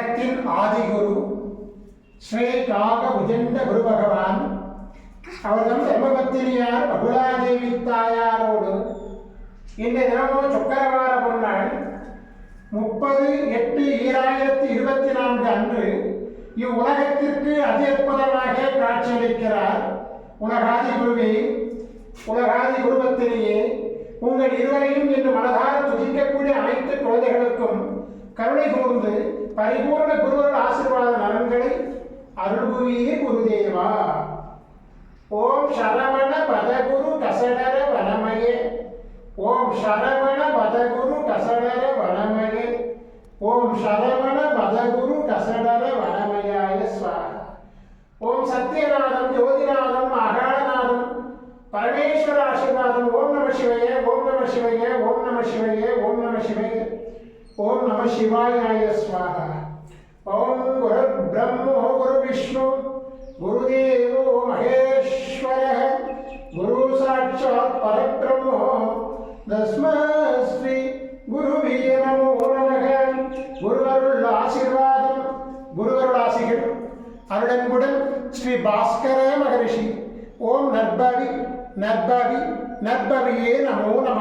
உலகத்தின் ஆதிகுரு ஸ்ரீ காக உஜெண்ட குரு பகவான் அவர்தம் தர்மபத்தினியார் பகுலாதேவி தாயாரோடு இந்த தினமும் சுக்கரவார பொன்னாள் 30/8/2024 அன்று இவ்வுலகத்திற்கு அதி அற்புதமாக காட்சியளிக்கிறார். உலகாதி குருவே, உலகாதி குருபத்தினியே, உங்கள் இருவரையும் இன்று மனதார துதிக்கக்கூடிய அனைத்து குழந்தைகளுக்கும் கருணை கூர்ந்து பரிபூர்ண குருவருள் ஆசீர்வாத நலன்களை அருள்புரியே குருதேவா. ஓம் சரவண பதகுரு கசடர வனமயே, ஓம் சரவண பதகுரு கசடர வனமயே, ஓம் சரவண பதகுரு கசடர வனமயாய ஸ்வாஹா. ஓம் சத்யநாதம் ஜோதிநாதம் அகாலநாதம் பரமேஸ்வர ஆசீர்வாதம். ஓம் நம சிவய, ஓம் நம சிவய, ஓம் நம சிவய, ஓம் நம சிவய, ஓம் நம சிவாயாய ஸ்வாஹா. ஓம் குரு பிரம்மோ குரு விஷ்ணு குருதேவோ மகேஸ்வரः குரு சாட்சாத் பரபிரம்மோ தஸ்மை ஸ்ரீ குருவே நமோ நமக. குருவருள் ஆசீர்வாதம், குருவருள் ஆசிகள் அருளன்புடன் ஸ்ரீ பாஸ்கர மகரிஷி. ஓம் நற்பவி நற்பவி நற்பவியே நமோ நம.